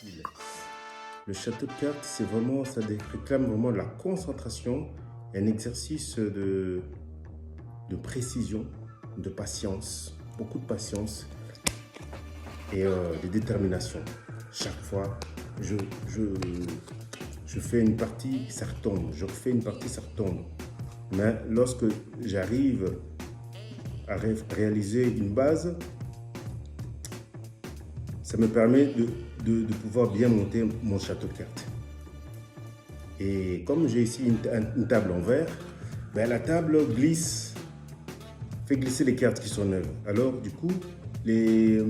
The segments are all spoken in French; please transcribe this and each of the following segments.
difficile. Le château de cartes, c'est vraiment, ça réclame vraiment de la concentration, un exercice de précision, de patience, beaucoup de patience et de détermination. Chaque fois, je, je, je fais une partie, ça retombe. Je refais une partie, ça retombe. Mais lorsque j'arrive à réaliser une base, ça me permet de pouvoir bien monter mon château de cartes. Et comme j'ai ici une table en verre, ben la table glisse, fait glisser les cartes qui sont neuves. Alors du coup, les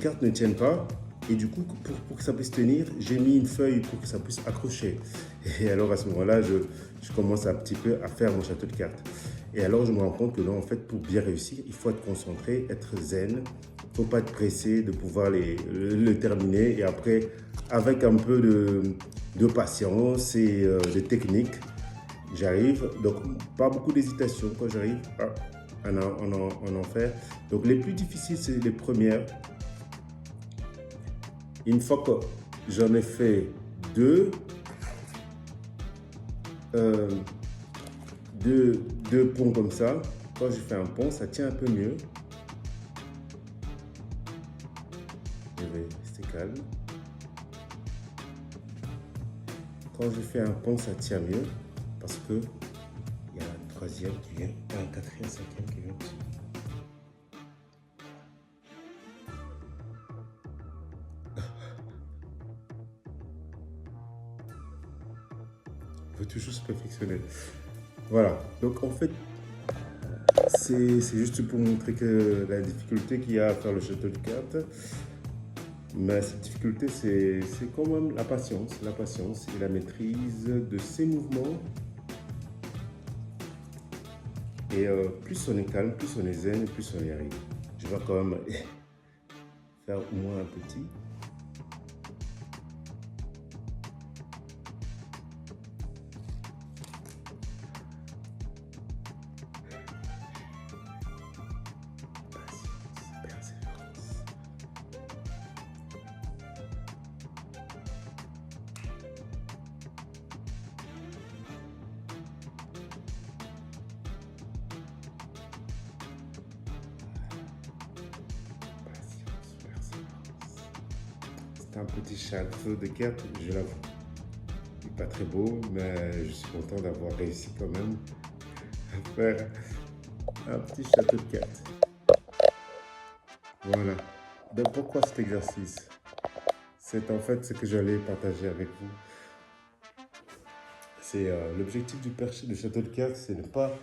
cartes ne tiennent pas. Et du coup, pour que ça puisse tenir, j'ai mis une feuille pour que ça puisse accrocher. Et alors à ce moment-là, je commence un petit peu à faire mon château de cartes. Et alors je me rends compte que non, en fait, pour bien réussir, il faut être concentré, être zen. Il ne faut pas être pressé de pouvoir le terminer. Et après, avec un peu de patience et de technique, j'arrive. Donc, pas beaucoup d'hésitation quand j'arrive à en faire. Donc, les plus difficiles, c'est les premières. Une fois que j'en ai fait deux, euh, deux ponts comme ça, quand je fais un pont, ça tient un peu mieux. Je vais rester calme. Quand je fais un pont, ça tient mieux parce que il y a un troisième qui vient, un quatrième, cinquième qui vient dessus. Il faut toujours se perfectionner. Voilà. Donc en fait, c'est juste pour montrer que la difficulté qu'il y a à faire le château de cartes. Mais cette difficulté, c'est quand même la patience et la maîtrise de ses mouvements. Et plus on est calme, plus on est zen, plus on y arrive. Je vais quand même faire au moins un petit. Patience, persévérance. Patience, persévérance. C'est un petit château de cartes, je l'avoue. Il n'est pas très beau, mais je suis content d'avoir réussi quand même à faire un petit château de cartes. Voilà. Donc pourquoi cet exercice? C'est en fait ce que j'allais partager avec vous. C'est l'objectif du château de cartes, c'est ne pas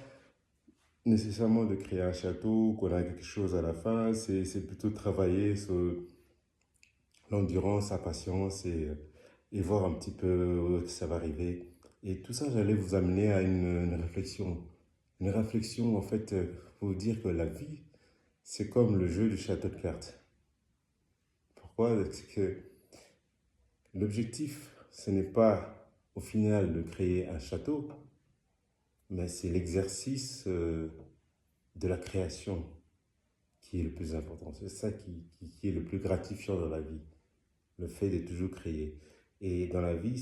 nécessairement de créer un château, qu'on a quelque chose à la fin, c'est plutôt travailler sur l'endurance, la patience et voir un petit peu où ça va arriver. Et tout ça, j'allais vous amener à une réflexion. Une réflexion, en fait, pour vous dire que la vie, c'est comme le jeu du château de cartes. Pourquoi? C'est que l'objectif, ce n'est pas au final de créer un château, mais c'est l'exercice de la création qui est le plus important. C'est ça qui est le plus gratifiant dans la vie, le fait de toujours créer. Et dans la vie,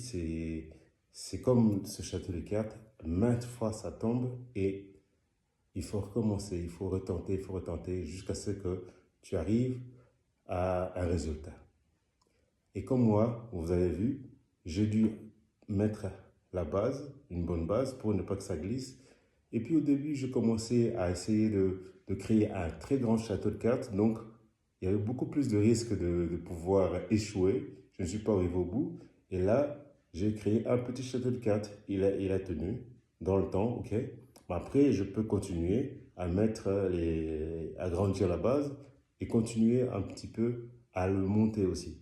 c'est comme ce château de cartes, maintes fois ça tombe et il faut recommencer, il faut retenter jusqu'à ce que tu arrives à un résultat. Et comme moi, vous avez vu, j'ai dû mettre la base, une bonne base, pour ne pas que ça glisse. Et puis au début, j'ai commencé à essayer de créer un très grand château de cartes. Donc, il y avait beaucoup plus de risques de pouvoir échouer. Je ne suis pas arrivé au bout. Et là, j'ai créé un petit château de cartes. Il a tenu dans le temps, ok. Mais après, je peux continuer à à grandir la base et continuer un petit peu à le monter aussi.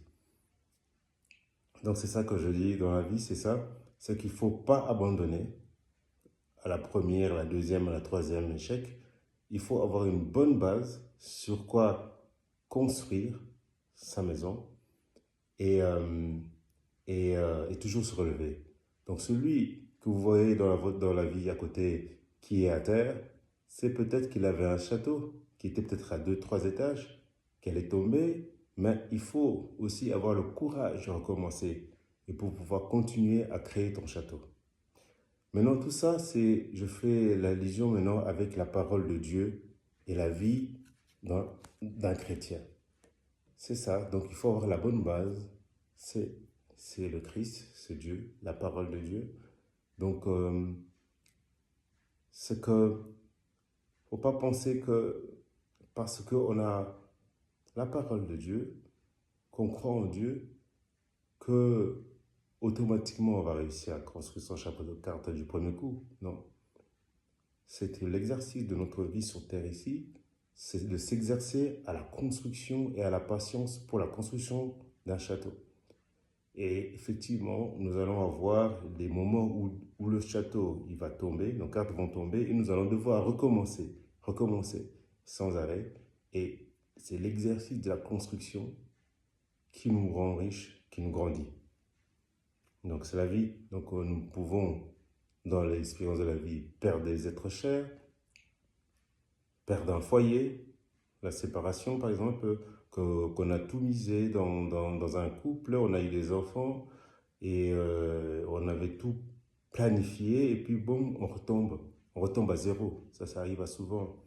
Donc c'est ça que je dis dans la vie, c'est ça, c'est qu'il ne faut pas abandonner à la première, à la deuxième, à la troisième échec. Il faut avoir une bonne base sur quoi construire sa maison et, euh, et toujours se relever. Donc celui que vous voyez dans la vie à côté qui est à terre, c'est peut-être qu'il avait un château qui était peut-être à deux, trois étages, qu'elle est tombée, Mais il faut aussi avoir le courage de recommencer et pour pouvoir continuer à créer ton château. Maintenant, tout ça, je fais l'allusion maintenant avec la parole de Dieu et la vie d'un chrétien. C'est ça. Donc, il faut avoir la bonne base. C'est le Christ, c'est Dieu, la parole de Dieu. Donc, c'est que, faut pas penser que parce qu'on a la parole de Dieu, qu'on croit en Dieu, que automatiquement on va réussir à construire son chapeau de cartes du premier coup. Non. C'est l'exercice de notre vie sur Terre ici, c'est de s'exercer à la construction et à la patience pour la construction d'un château. Et effectivement, nous allons avoir des moments où le château il va tomber, nos cartes vont tomber et nous allons devoir recommencer sans arrêt. Et c'est l'exercice de la construction qui nous rend riches, qui nous grandit. Donc c'est la vie. Donc nous pouvons, dans l'expérience de la vie, perdre des êtres chers, perdre un foyer, la séparation par exemple, qu'on a tout misé dans un couple, on a eu des enfants et on avait tout planifié et puis bon, on retombe à zéro. Ça arrive souvent.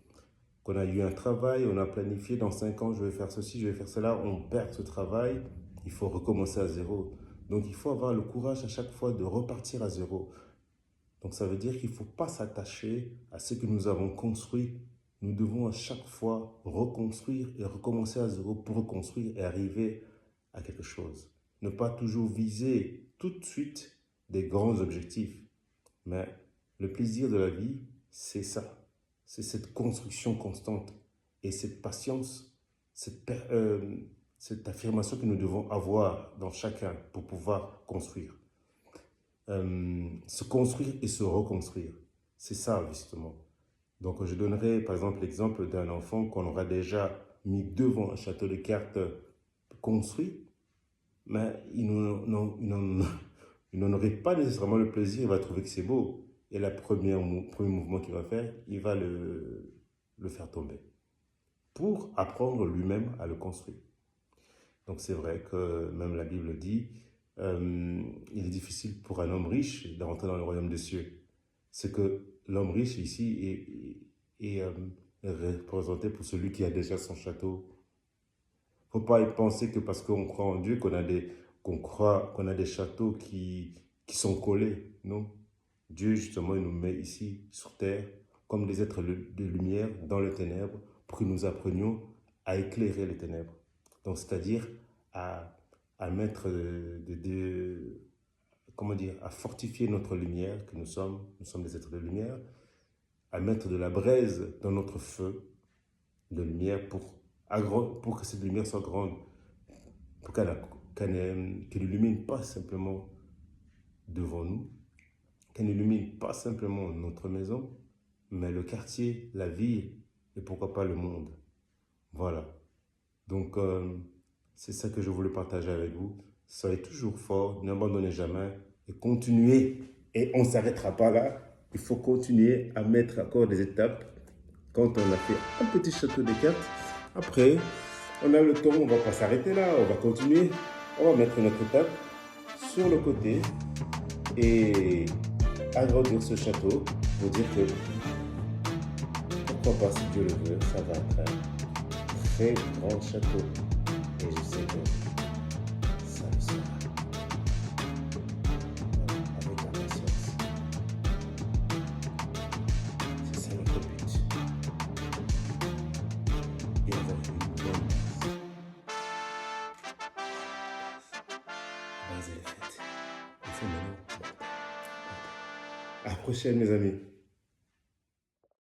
Qu'on a eu un travail, on a planifié dans 5 ans, je vais faire ceci, je vais faire cela, on perd ce travail, il faut recommencer à zéro. Donc il faut avoir le courage à chaque fois de repartir à zéro. Donc ça veut dire qu'il ne faut pas s'attacher à ce que nous avons construit. Nous devons à chaque fois reconstruire et recommencer à zéro pour reconstruire et arriver à quelque chose. Ne pas toujours viser tout de suite des grands objectifs. Mais le plaisir de la vie, c'est ça. C'est cette construction constante et cette patience, cette affirmation que nous devons avoir dans chacun pour pouvoir construire. Se construire et se reconstruire. C'est ça, justement. Donc, je donnerai, par exemple, l'exemple d'un enfant qu'on aura déjà mis devant un château de cartes construit, mais il n'en aurait pas nécessairement le plaisir, il va trouver que c'est beau. Et le premier mouvement qu'il va faire, il va le faire tomber pour apprendre lui-même à le construire. Donc c'est vrai que même la Bible dit, il est difficile pour un homme riche d'entrer dans le royaume des cieux. C'est que l'homme riche ici est représenté pour celui qui a déjà son château. Il ne faut pas y penser que parce qu'on croit en Dieu qu'on a des châteaux qui sont collés. Non. Dieu, justement, il nous met ici, sur terre, comme des êtres de lumière dans les ténèbres, pour que nous apprenions à éclairer les ténèbres. Donc, c'est-à-dire à mettre, comment dire, à fortifier notre lumière, que nous sommes des êtres de lumière, à mettre de la braise dans notre feu de lumière pour que cette lumière soit grande, pour qu'elle illumine pas simplement devant nous, qu'elle n'illumine pas simplement notre maison, mais le quartier, la ville et pourquoi pas le monde. Voilà. Donc, c'est ça que je voulais partager avec vous. Soyez toujours forts, n'abandonnez jamais et continuez. Et on ne s'arrêtera pas là. Il faut continuer à mettre encore des étapes. Quand on a fait un petit château de cartes, après, on a le temps, on ne va pas s'arrêter là, on va continuer. On va mettre notre étape sur le côté et agrandir ce château pour dire que pourquoi pas, si Dieu le veut, ça va être un très grand château. Et je sais que ça le sera. Avec la patience. C'est ça notre but. Et avoir une bonne base. La base, elle est faite. Il faut maintenant. À la prochaine, mes amis.